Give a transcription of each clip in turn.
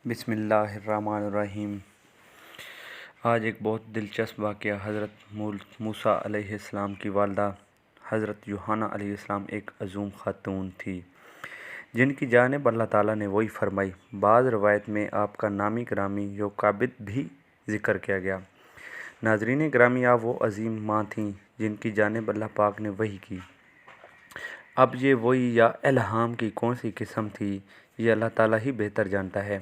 بسم اللہ الرحمن الرحیم۔ آج ایک بہت دلچسپ واقعہ۔ حضرت موسیٰ علیہ السلام کی والدہ حضرت یوحنا علیہ السلام ایک عظیم خاتون تھی جن کی جانب اللہ تعالیٰ نے وحی فرمائی۔ بعض روایت میں آپ کا نامی گرامی یوکابد بھی ذکر کیا گیا۔ ناظرین گرامی، آپ وہ عظیم ماں تھیں جن کی جانب اللہ پاک نے وحی کی۔ اب یہ وحی یا الہام کی کون سی قسم تھی، یہ اللہ تعالیٰ ہی بہتر جانتا ہے۔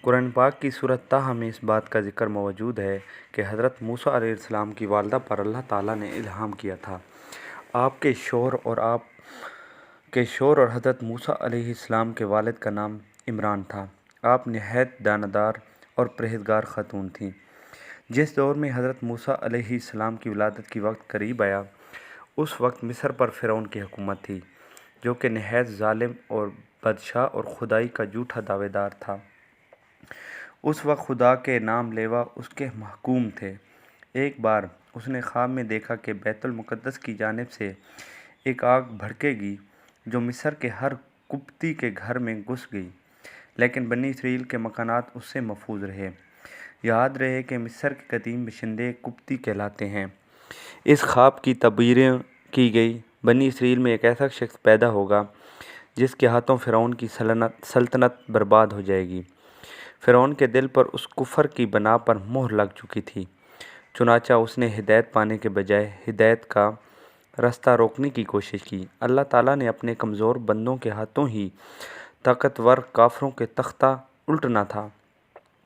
قرآن پاک کی سورۃ طٰہٰ میں اس بات کا ذکر موجود ہے کہ حضرت موسیٰ علیہ السلام کی والدہ پر اللہ تعالیٰ نے الہام کیا تھا۔ آپ کے شوہر اور حضرت موسیٰ علیہ السلام کے والد کا نام عمران تھا۔ آپ نہایت دیانتدار اور پرہیزگار خاتون تھیں۔ جس دور میں حضرت موسیٰ علیہ السلام کی ولادت کی وقت قریب آیا، اس وقت مصر پر فرعون کی حکومت تھی، جو کہ نہایت ظالم اور بادشاہ اور خدائی کا جھوٹا دعوے دار تھا۔ اس وقت خدا کے نام لیوا اس کے محکوم تھے۔ ایک بار اس نے خواب میں دیکھا کہ بیت المقدس کی جانب سے ایک آگ بھڑکے گی جو مصر کے ہر قبطی کے گھر میں گھس گئی، لیکن بنی اسرائیل کے مکانات اس سے محفوظ رہے۔ یاد رہے کہ مصر کے قدیم باشندے قبطی کہلاتے ہیں۔ اس خواب کی تعبیر کی گئی، بنی اسرائیل میں ایک ایسا شخص پیدا ہوگا جس کے ہاتھوں فرعون کی سلطنت برباد ہو جائے گی۔ فرعون کے دل پر اس کفر کی بنا پر مہر لگ چکی تھی، چنانچہ اس نے ہدایت پانے کے بجائے ہدایت کا راستہ روکنے کی کوشش کی۔ اللہ تعالیٰ نے اپنے کمزور بندوں کے ہاتھوں ہی طاقتور کافروں کے تختہ الٹنا تھا۔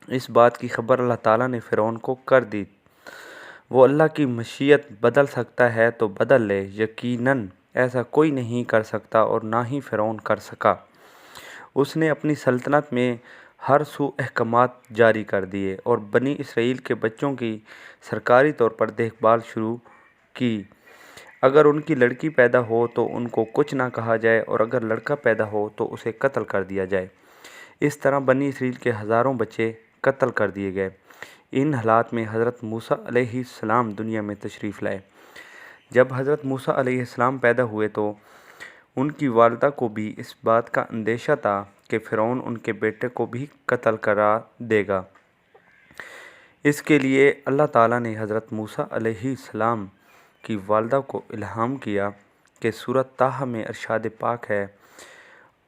اس بات کی خبر اللہ تعالیٰ نے فرعون کو کر دی۔ وہ اللہ کی مشیت بدل سکتا ہے تو بدل لے، یقیناً ایسا کوئی نہیں کر سکتا اور نہ ہی فرعون کر سکا۔ اس نے اپنی سلطنت میں ہر سو احکامات جاری کر دیے اور بنی اسرائیل کے بچوں کی سرکاری طور پر دیکھ بھال شروع کی۔ اگر ان کی لڑکی پیدا ہو تو ان کو کچھ نہ کہا جائے اور اگر لڑکا پیدا ہو تو اسے قتل کر دیا جائے۔ اس طرح بنی اسرائیل کے ہزاروں بچے قتل کر دیے گئے۔ ان حالات میں حضرت موسیٰ علیہ السلام دنیا میں تشریف لائے۔ جب حضرت موسیٰ علیہ السلام پیدا ہوئے تو ان کی والدہ کو بھی اس بات کا اندیشہ تھا کہ فرعون ان کے بیٹے کو بھی قتل کرا دے گا۔ اس کے لیے اللہ تعالیٰ نے حضرت موسیٰ علیہ السلام کی والدہ کو الہام کیا کہ سورۃ طٰہٰ میں ارشاد پاک ہے،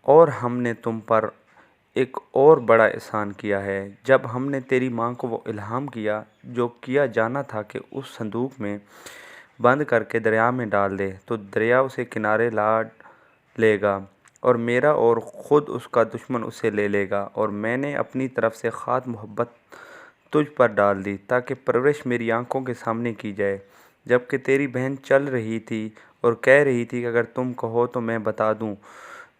اور ہم نے تم پر ایک اور بڑا احسان کیا ہے جب ہم نے تیری ماں کو وہ الہام کیا جو کیا جانا تھا کہ اس صندوق میں بند کر کے دریا میں ڈال دے تو دریا اسے کنارے لا لے گا، اور میرا اور خود اس کا دشمن اسے لے لے گا۔ اور میں نے اپنی طرف سے خاص محبت تجھ پر ڈال دی تاکہ پرورش میری آنکھوں کے سامنے کی جائے، جبکہ تیری بہن چل رہی تھی اور کہہ رہی تھی کہ اگر تم کہو تو میں بتا دوں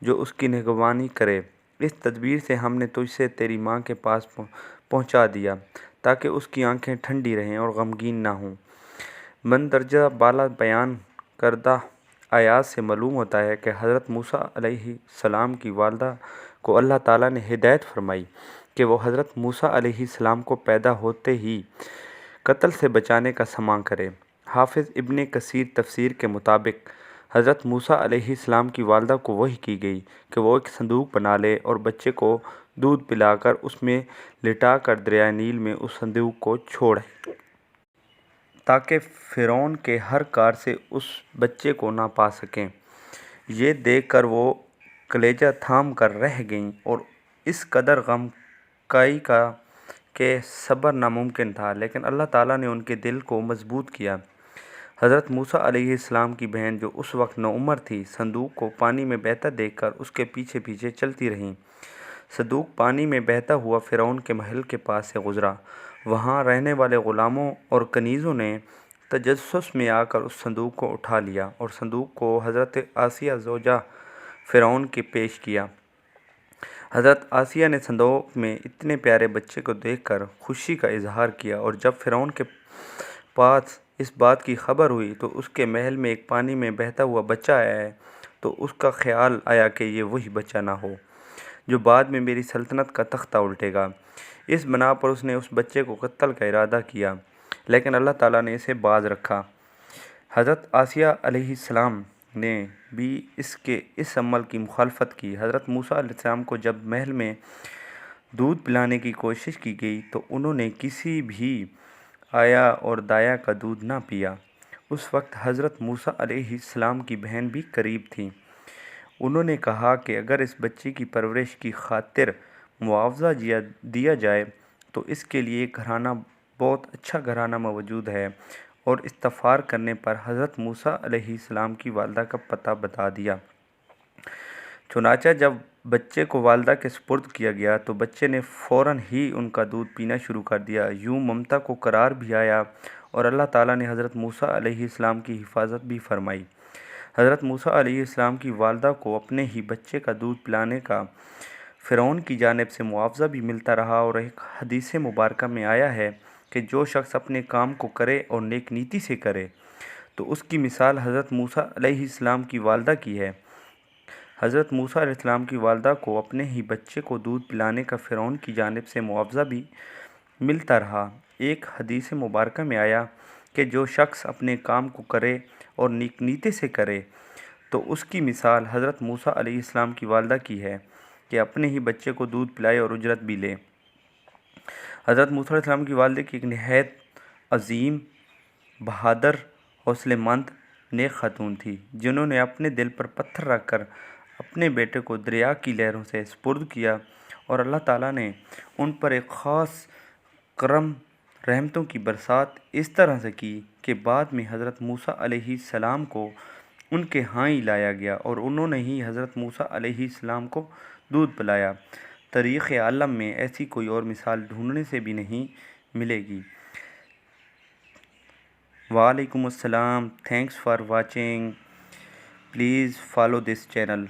جو اس کی نگہبانی کرے۔ اس تدبیر سے ہم نے تجھ سے تیری ماں کے پاس پہنچا دیا تاکہ اس کی آنکھیں ٹھنڈی رہیں اور غمگین نہ ہوں۔ مندرجہ بالا بیان کردہ آیات سے معلوم ہوتا ہے کہ حضرت موسیٰ علیہ السلام کی والدہ کو اللہ تعالیٰ نے ہدایت فرمائی کہ وہ حضرت موسیٰ علیہ السلام کو پیدا ہوتے ہی قتل سے بچانے کا سماع کرے۔ حافظ ابن کثیر تفسیر کے مطابق حضرت موسیٰ علیہ السلام کی والدہ کو وحی کی گئی کہ وہ ایک صندوق بنا لے اور بچے کو دودھ پلا کر اس میں لٹا کر دریائے نیل میں اس صندوق کو چھوڑے تاکہ فرعون کے ہر کار سے اس بچے کو نہ پا سکیں۔ یہ دیکھ کر وہ کلیجہ تھام کر رہ گئیں اور اس قدر غم کائی کا کہ صبر ناممکن تھا، لیکن اللہ تعالیٰ نے ان کے دل کو مضبوط کیا۔ حضرت موسیٰ علیہ السلام کی بہن جو اس وقت نوعمر تھی، صندوق کو پانی میں بہتا دیکھ کر اس کے پیچھے پیچھے چلتی رہیں۔ صندوق پانی میں بہتا ہوا فرعون کے محل کے پاس سے گزرا۔ وہاں رہنے والے غلاموں اور کنیزوں نے تجسس میں آ کر اس صندوق کو اٹھا لیا اور صندوق کو حضرت آسیہ زوجہ فرعون کے پیش کیا۔ حضرت آسیہ نے صندوق میں اتنے پیارے بچے کو دیکھ کر خوشی کا اظہار کیا، اور جب فرعون کے پاس اس بات کی خبر ہوئی تو اس کے محل میں ایک پانی میں بہتا ہوا بچہ آیا ہے، تو اس کا خیال آیا کہ یہ وہی بچہ نہ ہو جو بعد میں میری سلطنت کا تختہ الٹے گا۔ اس بنا پر اس نے اس بچے کو قتل کا ارادہ کیا، لیکن اللہ تعالیٰ نے اسے باز رکھا۔ حضرت آسیہ علیہ السلام نے بھی اس عمل کی مخالفت کی۔ حضرت موسیٰ علیہ السلام کو جب محل میں دودھ پلانے کی کوشش کی گئی تو انہوں نے کسی بھی آیا اور دایا کا دودھ نہ پیا۔ اس وقت حضرت موسیٰ علیہ السلام کی بہن بھی قریب تھیں۔ انہوں نے کہا کہ اگر اس بچے کی پرورش کی خاطر معاوضہ دیا جائے تو اس کے لیے ایک گھرانہ، بہت اچھا گھرانہ موجود ہے، اور استفسار کرنے پر حضرت موسیٰ علیہ السلام کی والدہ کا پتہ بتا دیا۔ چنانچہ جب بچے کو والدہ کے سپرد کیا گیا تو بچے نے فوراً ہی ان کا دودھ پینا شروع کر دیا۔ یوں ممتا کو قرار بھی آیا اور اللہ تعالیٰ نے حضرت موسیٰ علیہ السلام کی حفاظت بھی فرمائی۔ حضرت موسیٰ علیہ السلام کی والدہ کو اپنے ہی بچے کا دودھ پلانے کا فرعون کی جانب سے معاوضہ بھی ملتا رہا، اور ایک حدیث مبارکہ میں آیا ہے کہ جو شخص اپنے کام کو کرے اور نیک نیتی سے کرے تو اس کی مثال حضرت موسیٰ علیہ السلام کی والدہ کی ہے۔ حضرت موسیٰ علیہ السلام کی والدہ کو اپنے ہی بچے کو دودھ پلانے کا فرعون کی جانب سے معاوضہ بھی ملتا رہا۔ ایک حدیث مبارکہ میں آیا کہ جو شخص اپنے کام کو کرے اور نیک نیتی سے کرے تو اس کی مثال حضرت موسیٰ علیہ السلام کی والدہ کی ہے کہ اپنے ہی بچے کو دودھ پلائے اور اجرت بھی لے۔ حضرت موسیٰ علیہ السلام کی والدہ کی ایک نہایت عظیم، بہادر، حوصلے مند، نیک خاتون تھی، جنہوں نے اپنے دل پر پتھر رکھ کر اپنے بیٹے کو دریا کی لہروں سے سپرد کیا، اور اللہ تعالیٰ نے ان پر ایک خاص کرم رحمتوں کی برسات اس طرح سے کی کہ بعد میں حضرت موسیٰ علیہ السلام کو ان کے ہاں ہی لایا گیا اور انہوں نے ہی حضرت موسیٰ علیہ السلام کو دودھ پلایا۔ تاریخ عالم میں ایسی کوئی اور مثال ڈھونڈنے سے بھی نہیں ملے گی۔ وعلیکم السلام. Thanks for watching. Please follow this channel.